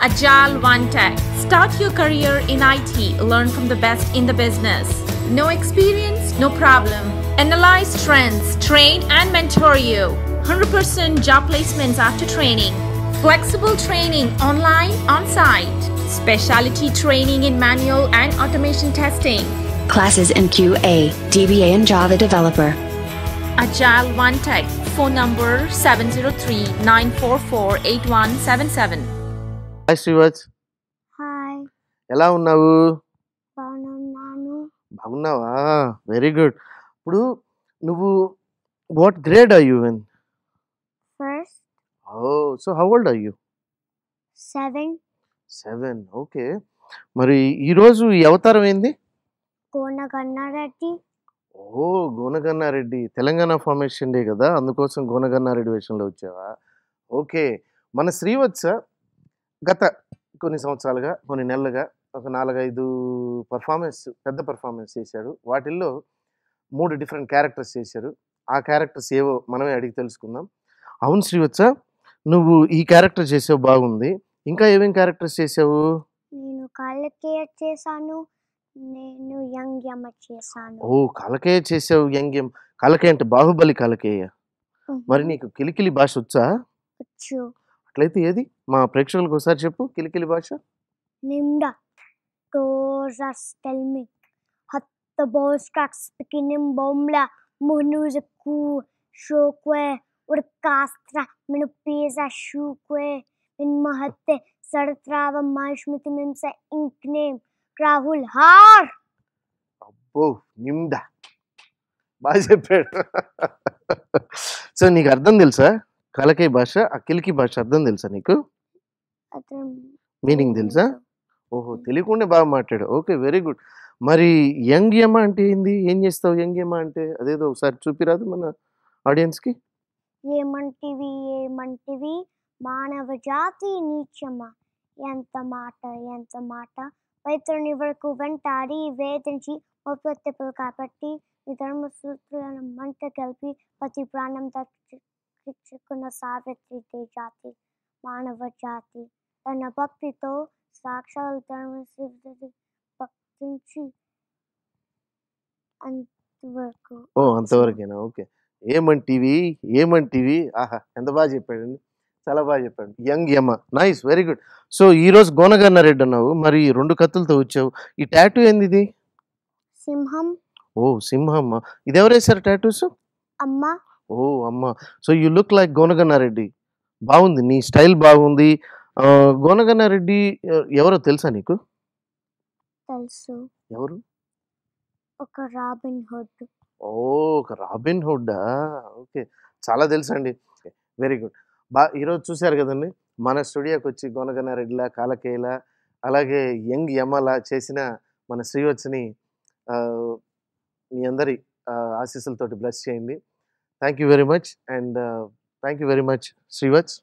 Agile One Tech. Start your career in IT. Learn from the best in the business. No experience? No problem. Analyze trends, train and mentor you. 100% job placements after training. Flexible training online, on-site. Specialty training in manual and automation testing. Classes in QA, DBA and Java developer. Agile One Tech. Phone number 703-944-8177. Hi Srivats, hi ఎలా ఉన్నావు? బాగున్నాను. బాగున్నావా? Very good. ఇప్పుడు నువ్వు what grade are you in? First so how old are you? 7 7. Okay. మరి ఈరోజు ఈ అవతారం ఏంది? కోనగన్నారెడ్డి. ఓ, గోనగన్నారెడ్డి. తెలంగాణ ఫార్మేషన్ డే కదా, అందుకోసం గోనగన్నారెడ్డి వేషంలో వచ్చావా? ఓకే. మన శ్రీవత్స గత కొన్ని సంవత్సరాలుగా, కొన్ని నెలలుగా ఒక 4-5 పెద్ద పర్ఫార్మెన్స్ చేశాడు. వాటిల్లో 3 డిఫరెంట్ క్యారెక్టర్స్ చేశారు. ఆ క్యారెక్టర్స్ ఏవో మనమే అడిగి తెలుసుకుందాం. అవును శ్రీవత్స, నువ్వు ఈ క్యారెక్టర్ చేసావు, బాగుంది. ఇంకా ఏమేం క్యారెక్టర్స్ చేసావు? నేను కాళ్ళకేయ చేశాను. నేను యంగ్ యమ చేశాను. ఓ, కలకేయ చేసావు. యంగ్యం కలకేయ అంటే బాహుబలి కలకేయ. మరి నీకు కిలికిలి భాష వచ్చా? వచ్చు. అట్లయితే ఏది మా ప్రేక్షకులకు ఒకసారి చెప్పు కిలికిలి భాష. నిమ్డా టోజస్ టెల్మి హత్త బోస్ట్రాక్స్ పికినిం బొమ్లా మునుజకు షోక్వే ఉర్కాస్త్ర మిను పేజా షూక్వే మిన్ మహత్తే సడత్రావ మాష్మితి మింస ఇంక్నేమ్ రాహుల్ హార్. అబ్బో, నిమ్డా బాగా చెప్పాడు. సో నీకు అర్థం తెలుసా కలకే భాష, ఆ కిలికి భాష అర్థం తెలుసా నీకు? మీనింగ్ తెలుసా? ఓహో, తెలియకుండా బాగా మాట్లాడు. Okay, very good. మరి యంగ్ యమ అంటే ఏంది? ఏం చేస్తావు యంగ్ యమ అంటే? అదేదో ఒకసారి చూపిరాదు మన ఆడియన్స్కి. ఏమంటివి ఏమంటివి మానవ జాతి నీచమా, ఎంత మాట ఎంత మాట, వైతరుని వరకు వెంటాడి వేధించి మొప్పత్తెప్పులు కాబట్టి నీ ధర్మ సూత్రాలను మంట కలిపి ప్రతి ప్రాణం దక్కించుకున్న సావిత్రి జాతి మానవ జాతి తన భక్తితో సాక్షాత్ ధర్మ భక్తించి అంతవరకు. ఓ, అంతవరకేనా? ఓకే. ఏమంటివి ఏమంటివి, ఆహా ఎంత బాగా చెప్పాడండి, చాలా బాగా చెప్పాడు. యంగ్ యమ, నైస్, వెరీ గుడ్. సో ఈరోజు గోనగన్నారెడ్డి అన్నావు, మరి 2 కత్తులతో వచ్చావు. ఈ టాటూ ఏంది ఇది? సింహం. ఓ, సింహం. ఇది ఎవరు వేశారు టాటూస్? అమ్మ. ఓ, అమ్మ. So you look like Gona Ganna Reddy. బాగుంది, నీ స్టైల్ బాగుంది. గోనగన్నారెడ్డి ఎవరో తెలుసా నీకు? తెలుసు. ఎవరు? ఒక రాబిన్ హుడ్. ఓ, ఒక రాబిన్ హుడ్డా? ఓకే, చాలా తెలుసు అండి. Very good. ఈరోజు చూశారు కదండి, మన స్టూడియోకి వచ్చి గోనగన్నారెడ్డిలా, కాలకేయలా, అలాగే యంగ్ యమలా చేసిన మన శ్రీవత్స్ని మీ అందరి ఆశీస్సులతోటి బ్లెస్ చేయండి. Thank you very much. And thank you very much Srivats.